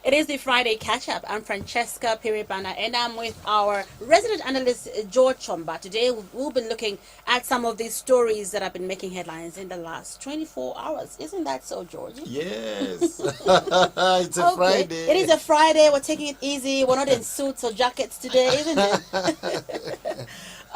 It is the Friday catch-up. I'm Francesca Phiri-Banda, and I'm with our resident analyst, George Chomba. Today, we'll be looking at some of these stories that have been making headlines in the last 24 hours. Isn't that so, George? Yes. It's a Friday. It is a Friday. We're taking it easy. We're not in suits or jackets today, isn't it?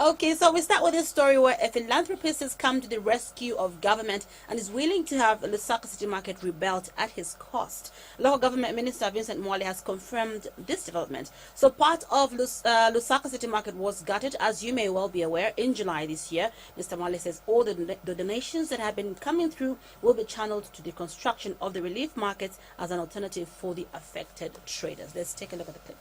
Okay, so we start with this story where a philanthropist has come to the rescue of government and is willing to have Lusaka City Market rebuilt at his cost. Local Government Minister Vincent Mwale has confirmed this development. So part of Lusaka City Market was gutted, as you may well be aware, in July this year. Mr. Mwale says all the donations that have been coming through will be channeled to the construction of the relief markets as an alternative for the affected traders. Let's take a look at the clip.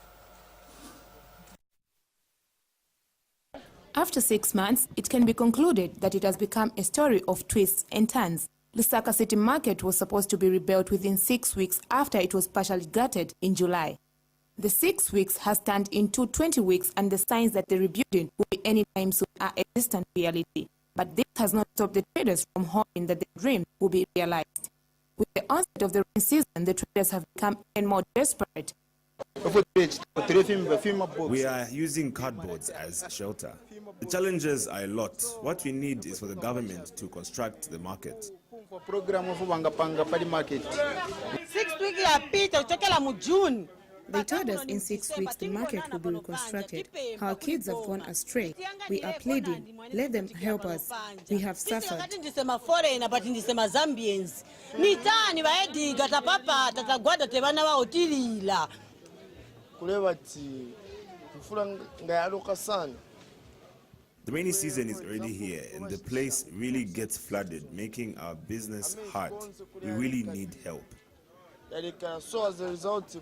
After 6 months, it can be concluded that it has become a story of twists and turns. Lusaka City Market was supposed to be rebuilt within 6 weeks after it was partially gutted in July. The 6 weeks has turned into 20 weeks, and the signs that the rebuilding will be anytime soon are a distant reality. But this has not stopped the traders from hoping that the dream will be realized. With the onset of the rain season, the traders have become even more desperate. We are using cardboards as shelter. The challenges are a lot. What we need is for the government to construct the market. 6 weeks June. They told us in 6 weeks the market will be reconstructed. Our kids have gone astray. We are pleading. Let them help us. We have suffered. The rainy season is already here and the place really gets flooded, making our business hard. We really need help. So as a result,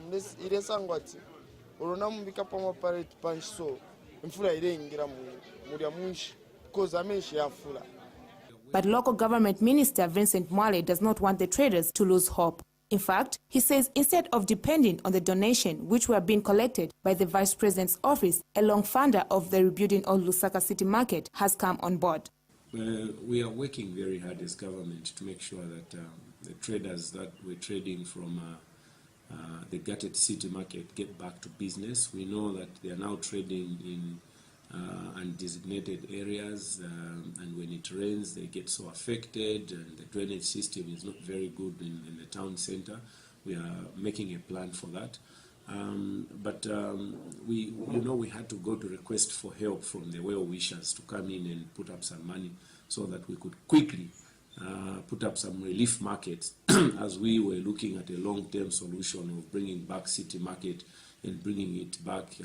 But local government minister Vincent Mwale does not want the traders to lose hope. In fact, he says instead of depending on the donation which were being collected by the Vice President's office, a long funder of the rebuilding of Lusaka City Market has come on board. We are working very hard as government to make sure that the traders that were trading from the gutted city market get back to business. We know that they are now trading in undesignated areas, and when it rains they get so affected, and the drainage system is not very good in the town center. We are making a plan for that, but we had to go to request for help from the well-wishers to come in and put up some money so that we could quickly put up some relief markets as we were looking at a long-term solution of bringing back city market and bringing it back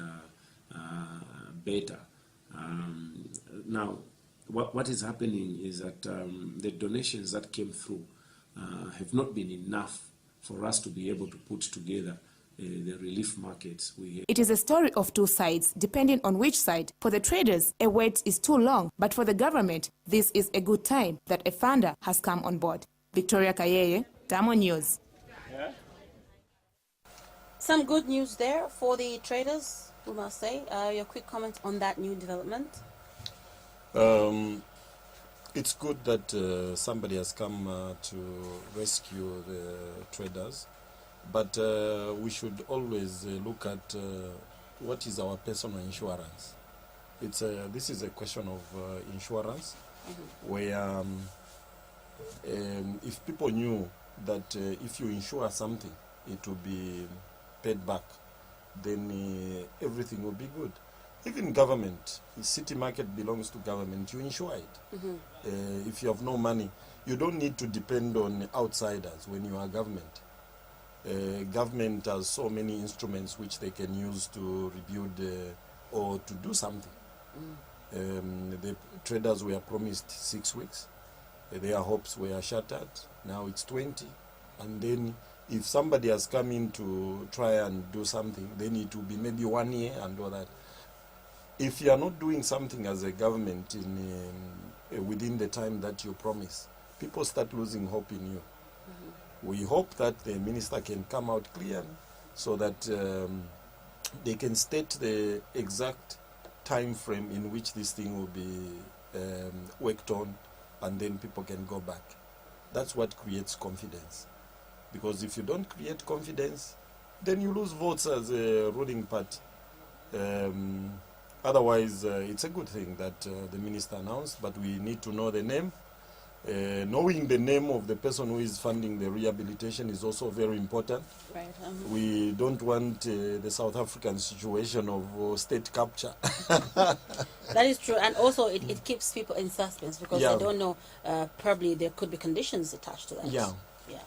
better. Now, what is happening is that the donations that came through have not been enough for us to be able to put together the relief markets. It is a story of two sides, depending on which side. For the traders, a wait is too long, but for the government, this is a good time that a funder has come on board. Victoria Kayeye, Tamo News. Some good news there for the traders, we must say. Your quick comment on that new development? It's good that somebody has come to rescue the traders, but we should always look at what is our personal insurance. This is a question of insurance, where if people knew that if you insure something, it will be paid back, then everything will be good. Even government, the city market belongs to government, you insure it. If you have no money, you don't need to depend on outsiders when you are government. Government has so many instruments which they can use to rebuild or to do something. The traders were promised 6 weeks. Their hopes were shattered. Now it's 20. And then if somebody has come in to try and do something, then it will be maybe 1 year and all that. If you are not doing something as a government within the time that you promise, people start losing hope in you. We hope that the minister can come out clear so that they can state the exact time frame in which this thing will be worked on, and then people can go back. That's what creates confidence. Because if you don't create confidence, then you lose votes as a ruling party. Otherwise, it's a good thing that the minister announced, but we need to know the name. Knowing the name of the person who is funding the rehabilitation is also very important. Right. We don't want the South African situation of state capture. That is true, and also it keeps people in suspense because Yeah. they don't know. Probably there could be conditions attached to that. Yeah. Yeah.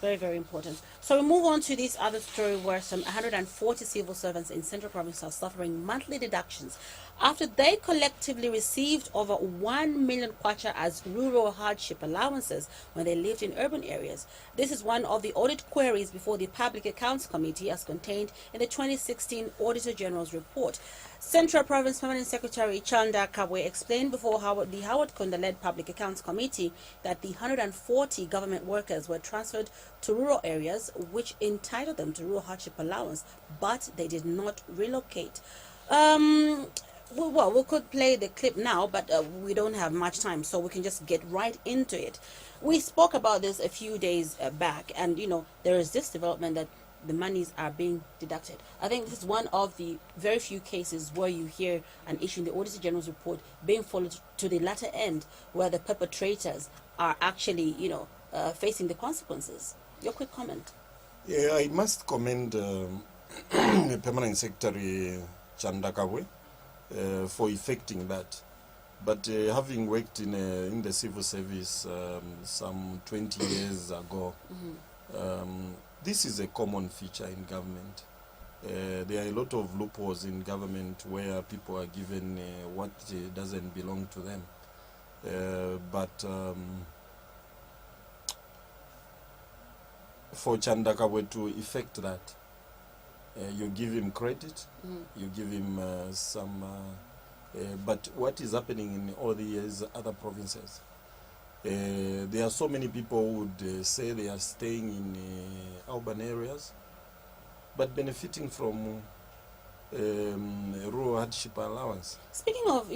Very, very important. So we move on to this other story where some 140 civil servants in Central Province are suffering monthly deductions after they collectively received over 1 million kwacha as rural hardship allowances when they lived in urban areas. This is one of the audit queries before the Public Accounts Committee as contained in the 2016 Auditor General's report. Central Province Permanent Secretary Chanda Kabwe explained before the Howard Konda-led Public Accounts Committee that the 140 government workers were transferred to rural areas, which entitled them to rural hardship allowance, but they did not relocate. Well, we could play the clip now, but we don't have much time, so we can just get right into it. We spoke about this a few days back, and there is this development that the monies are being deducted. I think this is one of the very few cases where you hear an issue in the Auditor General's report being followed to the latter end, where the perpetrators are actually, facing the consequences. Your quick comment. Yeah, I must commend the Permanent Secretary Chanda Kabwe for effecting that. But having worked in the civil service some 20 years ago, this is a common feature in government. There are a lot of loopholes in government where people are given what doesn't belong to them. But for Chanda Kabwe to effect that, you give him credit, you give him some... but what is happening in all these other provinces? There are so many people who would say they are staying in urban areas, but benefiting from rural hardship allowance. Speaking of,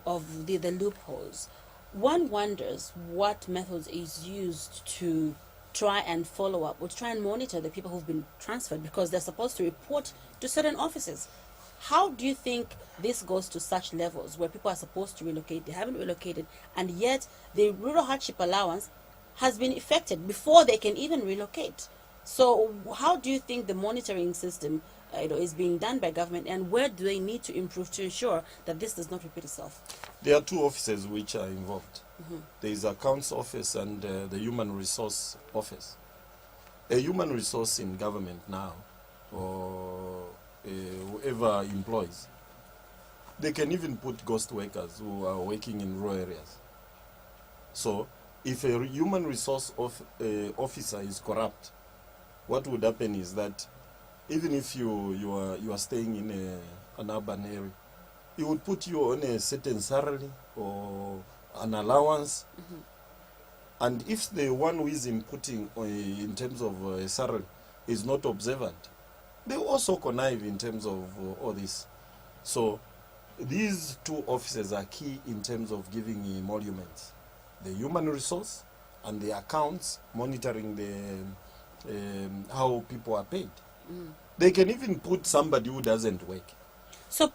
of the loopholes, one wonders what methods is used to try and follow up or try and monitor the people who've been transferred, because they're supposed to report to certain offices. How do you think this goes to such levels where people are supposed to relocate, they haven't relocated, and yet the rural hardship allowance has been effected before they can even relocate? So how do you think the monitoring system is being done by government, and where do they need to improve to ensure that this does not repeat itself? There are two offices which are involved. There is accounts office and the human resource office. A human resource in government now, or whoever employs, they can even put ghost workers who are working in rural areas. So if a human resource officer is corrupt, what would happen is that even if you are staying in an urban area, he would put you on a certain salary or an allowance. And if the one who is inputting in terms of salary is not observant, they also connive in terms of all this. So these two offices are key in terms of giving emoluments. The human resource and the accounts, monitoring the how people are paid. They can even put somebody who doesn't work. So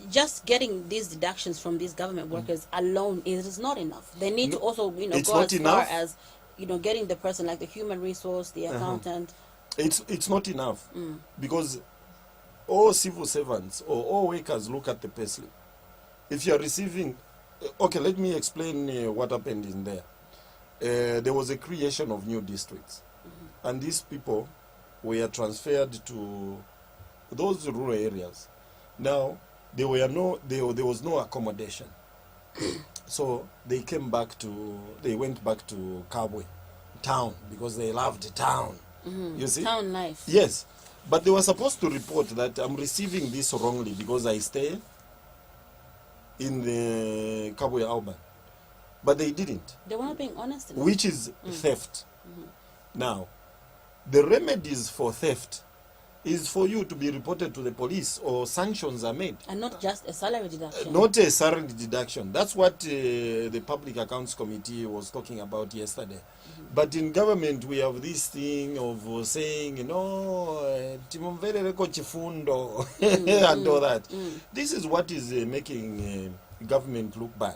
just getting these deductions from these government workers alone is not enough. They need to also, go as far as, getting the person like the human resource, the accountant. It's not enough, because all civil servants or all workers look at the payslip. If you are receiving, okay, let me explain what happened in there. There was a creation of new districts, and these people were transferred to those rural areas. Now there was no accommodation, so they went back to Kabwe town because they loved town. You see? Town life. Yes. But they were supposed to report that I'm receiving this wrongly because I stay in the Kabwe urban. But they didn't. They were not being honest enough. Which is theft. Now, the remedies for theft is for you to be reported to the police or sanctions are made. And not just a salary deduction. Not a salary deduction. That's what the Public Accounts Committee was talking about yesterday. But in government, we have this thing of saying, you know, and all that. This is what is making government look bad.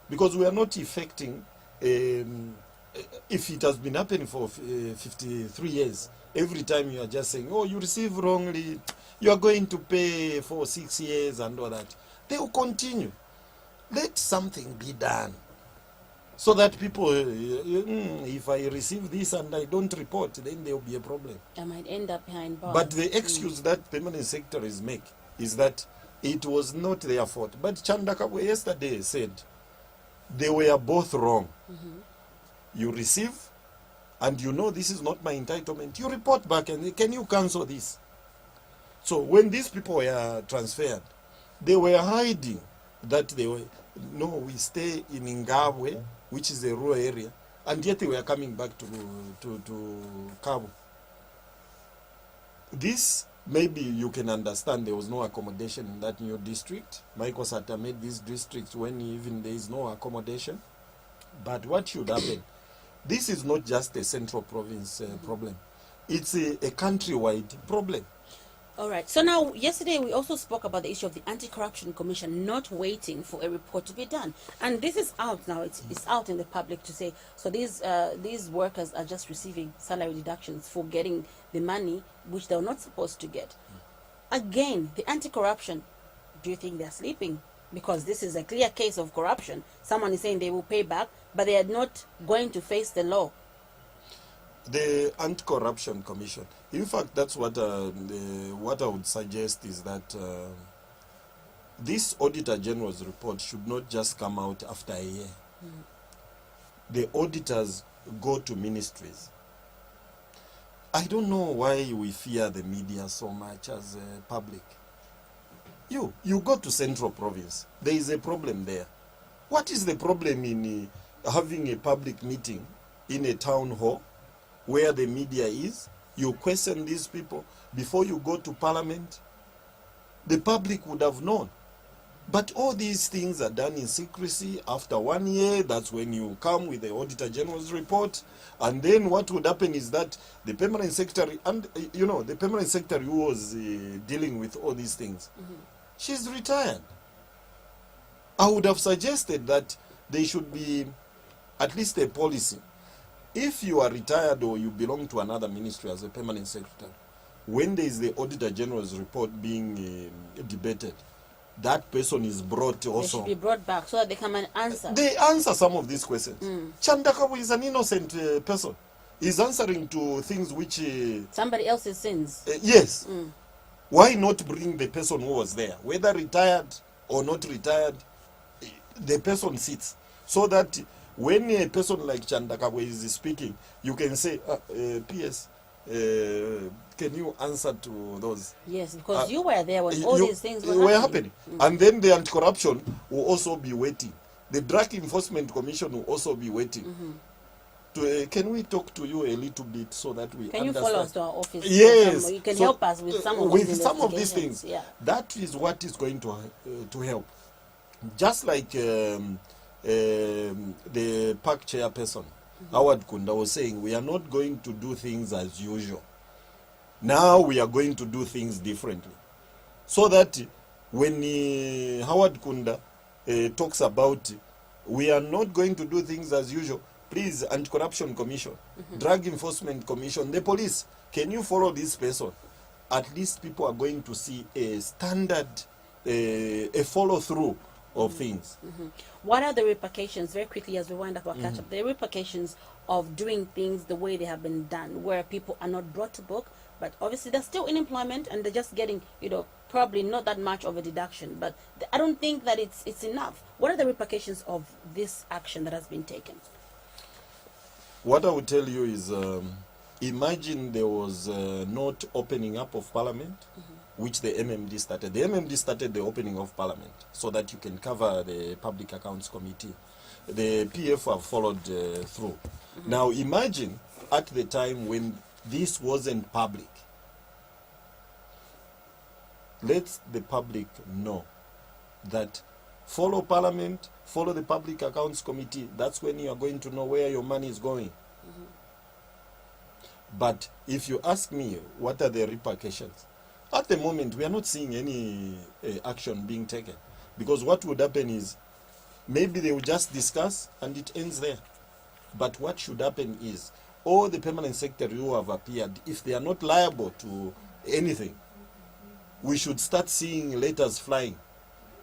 Because we are not effecting, if it has been happening for 53 years, every time you are just saying, oh, you receive wrongly, you are going to pay for 6 years and all that. They will continue. Let something be done. So that people, if I receive this and I don't report, then there will be a problem. I might end up behind bars. But the excuse that permanent secretaries make is that it was not their fault. But Chandakabwe yesterday said they were both wrong. You receive, and you know this is not my entitlement. You report back and can you cancel this? So when these people were transferred, they were hiding that they were, no, we stay in Ngabwe, which is a rural area, and yet they were coming back to Cabo. This, maybe you can understand there was no accommodation in that new district. Michael Sata made these districts when even there is no accommodation. But what should happen? This is not just a central province problem. It's a countrywide problem. All right. So now, yesterday we also spoke about the issue of the Anti-Corruption Commission not waiting for a report to be done, and this is out now. It's out in the public to say. So these workers are just receiving salary deductions for getting the money which they're not supposed to get. Again, the anti-corruption. Do you think they're sleeping? Because this is a clear case of corruption. Someone is saying they will pay back, but they are not going to face the law. The Anticorruption Commission. In fact, that's what I would suggest is that this Auditor General's report should not just come out after a year. The auditors go to ministries. I don't know why we fear the media so much as public. You go to Central Province. There is a problem there. What is the problem in having a public meeting in a town hall where the media is? You question these people before you go to Parliament. The public would have known. But all these things are done in secrecy. After 1 year, that's when you come with the Auditor General's report. And then what would happen is that the permanent secretary, and the permanent secretary who was dealing with all these things, she's retired. I would have suggested that there should be at least a policy. If you are retired or you belong to another ministry as a permanent secretary, when there is the Auditor General's report being debated, that person is brought also. They should be brought back so that they come and answer. They answer some of these questions. Chandakabu is an innocent person. He's answering to things which... somebody else's sins. Yes. Why not bring the person who was there? Whether retired or not retired, the person sits. So that when a person like Chandakabu is speaking, you can say, PS, can you answer to those? Yes, because you were there when all these things were happening. And then the Anticorruption will also be waiting. The Drug Enforcement Commission will also be waiting. Can we talk to you a little bit so that we Can understand? you follow us to our office? Yes. You can help us with some of these things. Yeah. That is what is going to help. Just like the park chairperson, Howard Kunda, was saying, we are not going to do things as usual. Now we are going to do things differently. So that when Howard Kunda talks about we are not going to do things as usual, please, Anti-Corruption Commission, Drug Enforcement Commission, the police, can you follow this person? At least people are going to see a standard, a follow-through of things. What are the repercussions, very quickly as we wind up our catch-up, the repercussions of doing things the way they have been done, where people are not brought to book, but obviously they're still in employment and they're just getting, probably not that much of a deduction, but I don't think that it's enough. What are the repercussions of this action that has been taken? What I would tell you is, imagine there was not opening up of Parliament, which the MMD started. The MMD started the opening of Parliament so that you can cover the Public Accounts Committee. The PF have followed through. Now imagine at the time when this wasn't public, let the public know that follow Parliament, follow the Public Accounts Committee. That's when you are going to know where your money is going. But if you ask me, what are the repercussions? At the moment, we are not seeing any action being taken. Because what would happen is, maybe they will just discuss and it ends there. But what should happen is, all the permanent secretary who have appeared, if they are not liable to anything, we should start seeing letters flying.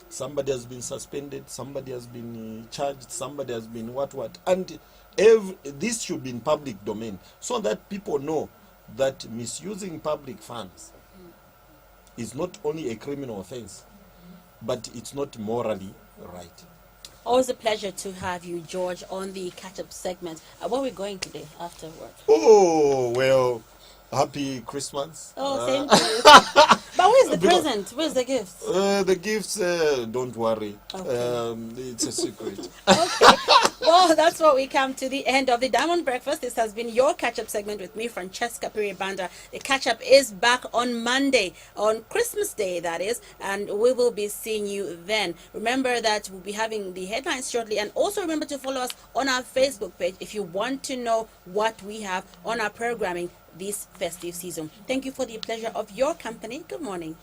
Somebody has been suspended, somebody has been charged, somebody has been what. And this should be in public domain, so that people know that misusing public funds is not only a criminal offense, but it's not morally right. Always a pleasure to have you, George, on the catch-up segment. Where are we going today after work? Oh, well, happy Christmas. Oh, same to you. But where's the present? Where's the gifts? The gifts, don't worry. Okay. It's a secret. Okay. Well, that's what we come to the end of the Diamond Breakfast. This has been your catch-up segment with me, Francesca Phiri-Banda. The catch-up is back on Monday, on Christmas Day, that is, and we will be seeing you then. Remember that we'll be having the headlines shortly, and also remember to follow us on our Facebook page if you want to know what we have on our programming this festive season. Thank you for the pleasure of your company. Good morning.